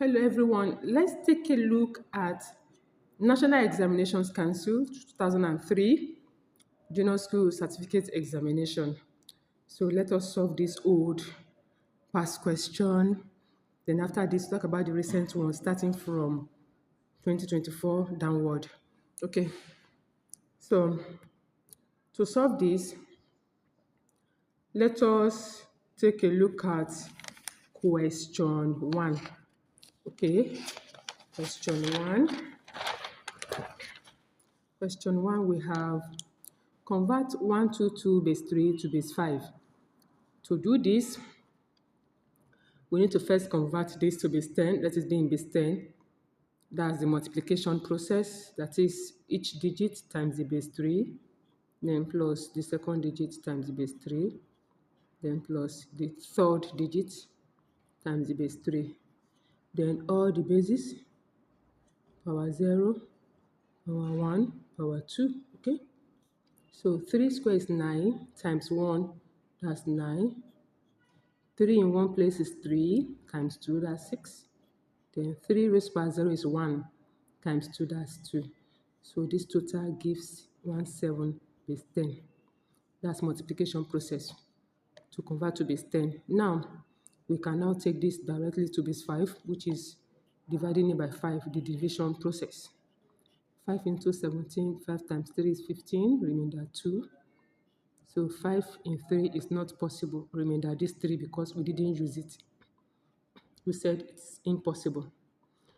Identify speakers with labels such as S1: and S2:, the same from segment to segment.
S1: Hello everyone, let's take a look at National Examinations Council 2003 Junior School Certificate Examination. So let us solve this old past question. Then after this, talk about the recent one starting from 2024 downward. Okay, so to solve this, let us take a look at question 1. Okay, question 1. Question 1, we have convert 122 base 3 to base 5. To do this, we need to first convert this to base 10. Let it be in base 10. That's the multiplication process. That is each digit times the base 3, then plus the second digit times the base 3, then plus the third digit times the base 3. Then all the bases, power 0, power 1, power 2, okay? So 3 squared is 9 times 1, that's 9. 3 in one place is 3 times 2, that's 6. Then 3 raised by 0 is 1 times 2, that's 2. So this total gives 17 base 10. That's multiplication process to convert to base 10. Now, we can now take this directly to base 5, which is dividing it by 5, the division process. 5 into 17, 5 times 3 is 15, remainder 2. So 5 in 3 is not possible. Remember this 3 because we didn't use it. We said it's impossible.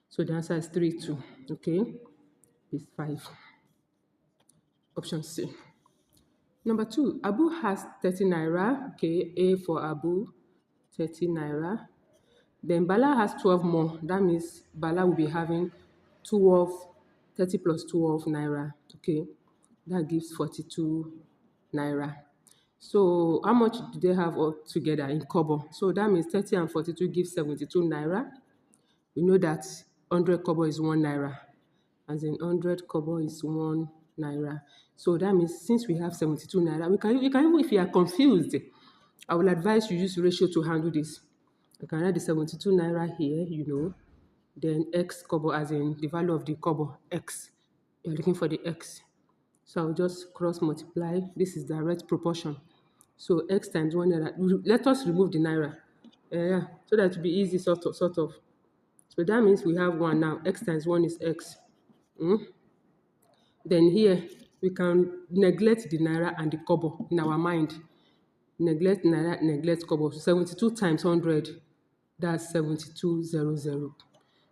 S1: So the answer is 3, 2. Okay, is 5. Option C. Number 2, Abu has 30 naira. Okay, A for Abu, 30 naira. Then Bala has 12 more. That means Bala will be having 30 plus 12 naira. Okay, that gives 42 naira. So how much do they have all together in kobo? So that means 30 and 42 gives 72 naira. We know that 100 kobo is 1 naira. As in 100 kobo is 1 naira. So that means since we have 72 naira, we can even, if you are confused, I will advise you use ratio to handle this. You can write the 72 naira here, then x kobo, as in the value of the kobo, x. You're looking for the x. So I'll just cross multiply. This is direct proportion. So x times 1 naira. Let us remove the naira. So that it will be easy, sort of. So that means we have 1 now. X times 1 is x. Then here, we can neglect the naira and the kobo in our mind. Neglect naira, neglect kobo. So 72 times 100, that's 7200.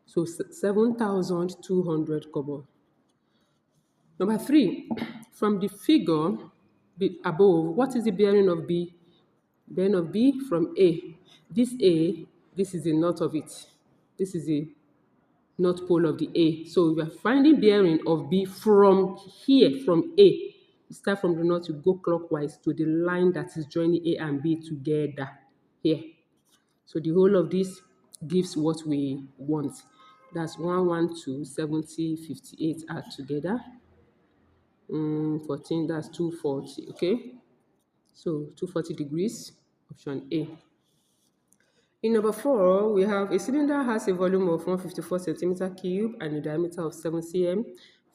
S1: So 7,200 kobo. Number 3, from the figure above, what is the bearing of B? Bearing of B from A. This A, this is the north of it. This is the north pole of the A. So we are finding bearing of B from here, from A. You start from the north, you go clockwise to the line that is joining A and B together here. So the whole of this gives what we want. That's 112, 70, 58 add together. 14, that's 240, okay? So 240 degrees, option A. In number 4, we have a cylinder has a volume of 154 centimeter cube and a diameter of 7 cm.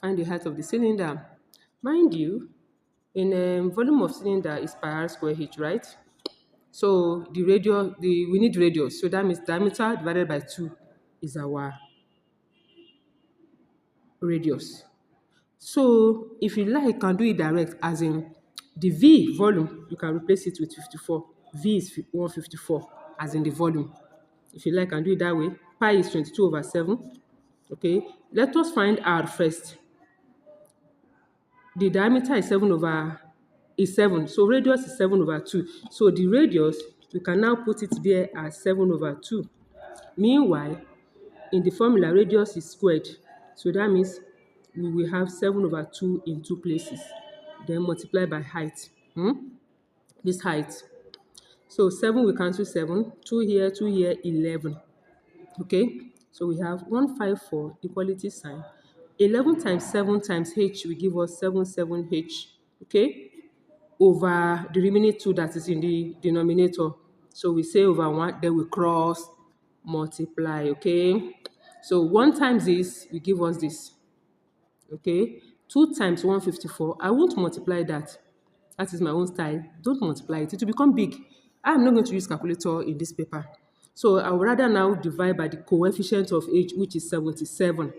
S1: Find the height of the cylinder. Mind you, in volume of cylinder is pi r square h, right? So the radius, we need radius. So that means diameter divided by 2 is our radius. So if you like, you can do it direct, as in the V volume, you can replace it with 54. V is 154, as in the volume. If you like, you can do it that way. Pi is 22 over 7. Okay, let us find R first. The diameter is 7, so radius is 7 over 2. So the radius, we can now put it there as 7 over 2. Meanwhile, in the formula, radius is squared. So that means we will have 7 over 2 in 2 places. Then multiply by height. This height. So 7 will cancel 7. 2 here, 11. Okay? So we have 154 equality sign. 11 times 7 times h will give us 77h. Okay? Over the remaining 2 that is in the denominator. So we say over 1, then we cross multiply, okay? So 1 times this will give us this, okay? 2 times 154, I won't multiply that. That is my own style. Don't multiply it. It will become big. I'm not going to use calculator in this paper. So I would rather now divide by the coefficient of h, which is 77.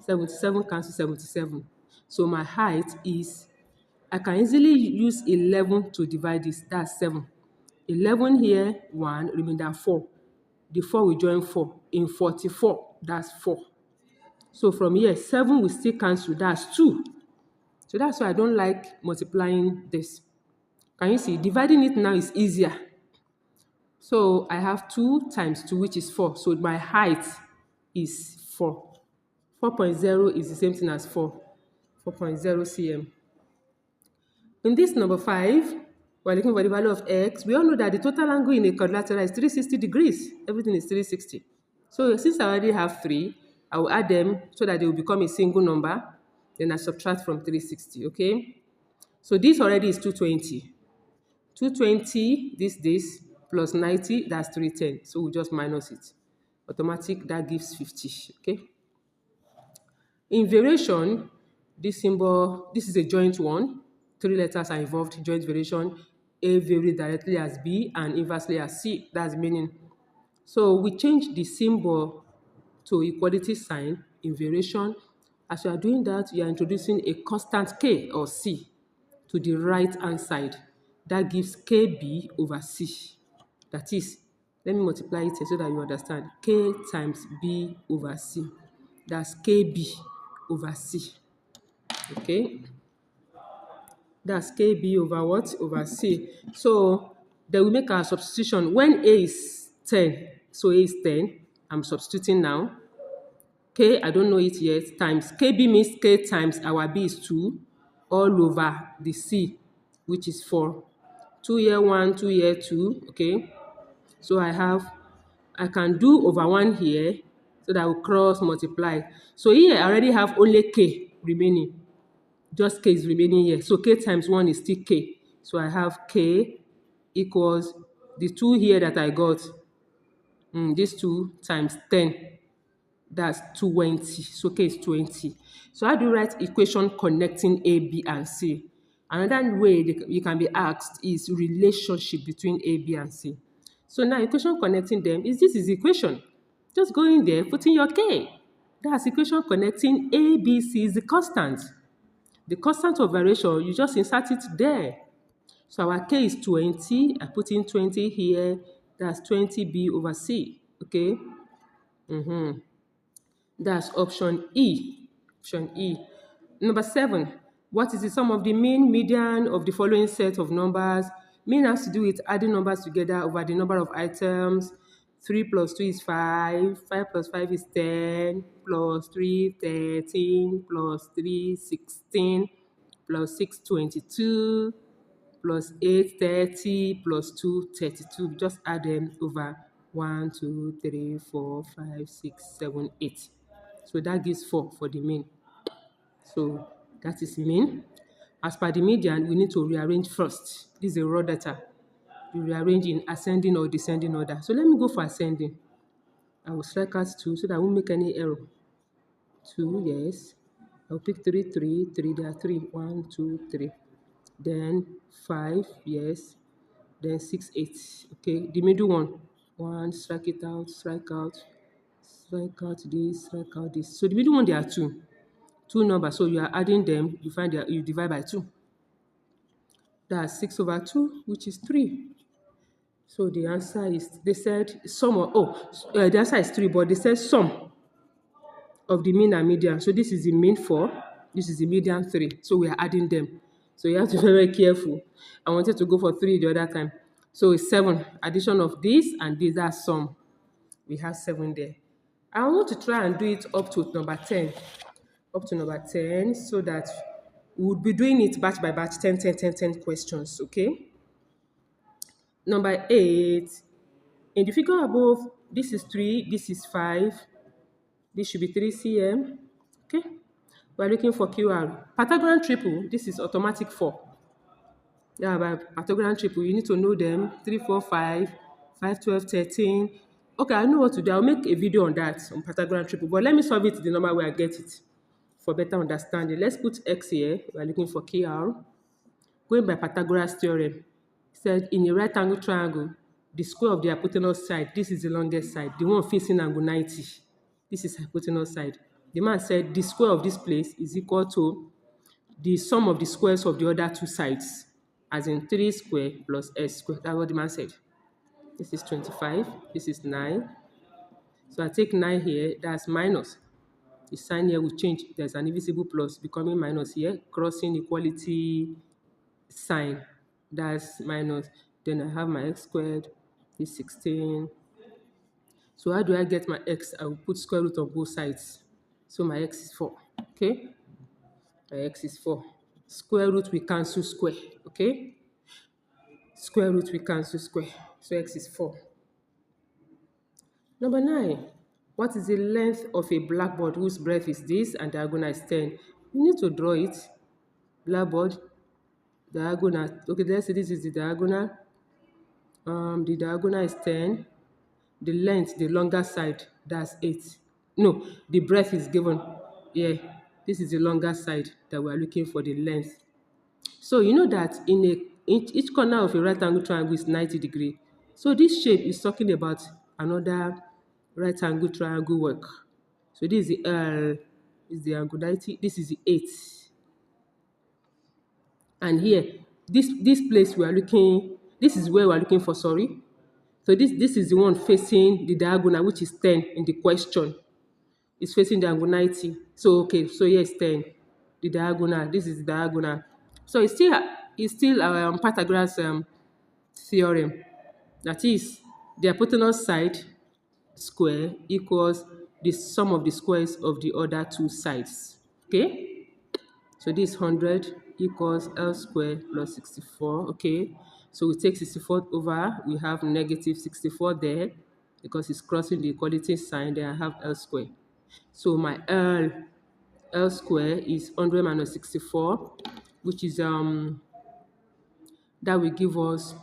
S1: 77 cancel 77. So my height is, I can easily use 11 to divide this. That's 7. 11 here, 1, remainder 4. The 4 will join 4. In 44, that's 4. So from here, 7 will still cancel. That's 2. So that's why I don't like multiplying this. Can you see? Dividing it now is easier. So I have 2 times 2, which is 4. So my height is 4. 4.0 is the same thing as 4. 4.0 cm. In this number 5, we're looking for the value of x. We all know that the total angle in a quadrilateral is 360 degrees. Everything is 360. So since I already have 3, I will add them so that they will become a single number. Then I subtract from 360, okay? So this already is 220. 220, this, plus 90, that's 310. So we just minus it. Automatic, that gives 50, okay? In variation, this symbol, this is a joint one. 3 letters are involved, joint variation. A varies directly as B and inversely as C. That's the meaning. So we change the symbol to equality sign in variation. As you are doing that, you are introducing a constant K or C to the right-hand side. That gives KB over C. That is, let me multiply it so that you understand. K times B over C. That's KB over C. Okay? That's KB over what? Over C. So then we make our substitution. When A is 10, so A is 10, I'm substituting now. K, I don't know it yet, times. KB means K times our B is 2, all over the C, which is 4. 2 here, 1, 2 here, 2, okay? So I can do over 1 here, so that will cross multiply. So here I already have only K remaining. Just K is remaining here. So K times 1 is still K. So I have K equals the 2 here that I got. This 2 times 10. That's 20. So K is 20. So how do you write equation connecting A, B, and C? Another way you can be asked is relationship between A, B, and C. So now equation connecting them is this is equation. Just go in there, put in your K. That's equation connecting A, B, C is the constant. The constant of variation, you just insert it there. So our K is 20. I put in 20 here. That's 20B over C. Okay? That's option E. Option E. Number 7. What is the sum of the mean, median of the following set of numbers? Mean has to do with adding numbers together over the number of items. 3 plus 2 is 5. 5 plus 5 is 10. Plus 3, 13. Plus 3, 16. Plus 6, 22. Plus 8, 30. Plus 2, 32. Just add them over 1, 2, 3, 4, 5, 6, 7, 8. So that gives 4 for the mean. So that is mean. As per the median, we need to rearrange first. This is a raw data. You rearrange in ascending or descending order. So let me go for ascending. I will strike out 2 so that I won't make any error. 2, yes. I'll pick 3, 3, 3. There are 3. 1, 2, 3. Then 5, yes. Then 6, 8. Okay, the middle one. 1, strike it out, strike out. Strike out this, strike out this. So the middle one, there are 2. 2 numbers. So you are adding them, you find that you divide by 2. That's 6 over 2, which is 3. So the answer is, they said sum of, the answer is 3, but they said sum of the mean and median. So this is the mean 4, this is the median 3. So we are adding them. So you have to be very careful. I wanted to go for 3 the other time. So it's 7. Addition of this and this, that's sum. We have 7 there. I want to try and do it up to number 10. Up to number 10, so that we would be doing it batch by batch, 10, 10, 10, 10 questions, okay? Number 8, in the figure above, this is 3, this is 5, this should be 3 cm, okay? We're looking for QR. Pythagorean triple, this is automatic 4. Yeah, by Pythagorean triple, you need to know them, 3, 4, 5, 5, 12, 13. Okay, I know what to do. I'll make a video on that, on Pythagorean triple. But let me solve it the normal way I get it for better understanding. Let's put x here. We're looking for KR. Going by Pythagoras theorem, it said in a right angle triangle, the square of the hypotenuse side, this is the longest side, the one facing angle 90. This is hypotenuse side. The man said the square of this place is equal to the sum of the squares of the other two sides, as in 3 square plus s square. That's what the man said. This is 25, this is 9. So I take 9 here, that's minus. The sign here will change. There's an invisible plus becoming minus here, crossing equality sign. That's minus. Then I have my x squared, is 16. So how do I get my x? I will put square root on both sides. So my x is 4. Okay? My x is 4. Square root we cancel square. Okay? Square root we cancel square. So x is 4. Number 9. What is the length of a blackboard whose breadth is this and diagonal is 10? You need to draw it. Blackboard, diagonal. Okay, let's say this is the diagonal. The diagonal is 10. The length, the longer side, that's 8. No, the breadth is given. Yeah, this is the longer side that we're looking for the length. So you know that in each corner of a right angle triangle is 90 degrees. So this shape is talking about another right angle triangle work. So this is the L, is the angle 90, this is the 8. And here, this place we are looking, this is where we are looking for, sorry. So this is the one facing the diagonal, which is 10 in the question. It's facing the angle 90. So okay, so here is 10. The diagonal, this is the diagonal. So it's still Pythagoras theorem. That is, the hypotenuse side square equals the sum of the squares of the other two sides. Okay? So this 100 equals L squared plus 64. Okay? So we take 64 over, we have negative 64 there because it's crossing the equality sign. Then I have L squared. So my L squared is 100 minus 64, which is that will give us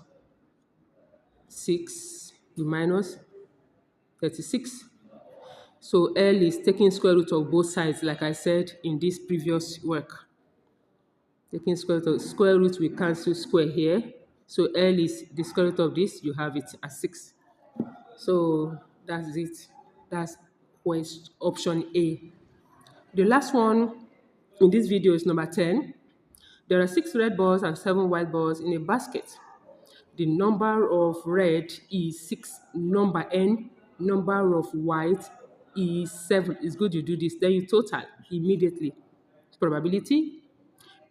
S1: 6, we minus 36. So L is taking square root of both sides, like I said in this previous work. Taking square root, we cancel square here. So L is the square root of this, you have it as 6. So that's it. That's option A. The last one in this video is number 10. There are 6 red balls and 7 white balls in a basket. The number of red is 6, number n, number of white is 7. It's good you do this. Then you total immediately. Probability.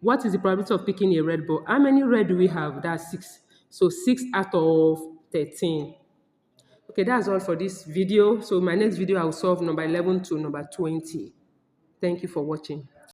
S1: What is the probability of picking a red ball? How many red do we have? That's 6. So 6 out of 13. Okay, that's all for this video. So my next video, I will solve number 11 to number 20. Thank you for watching.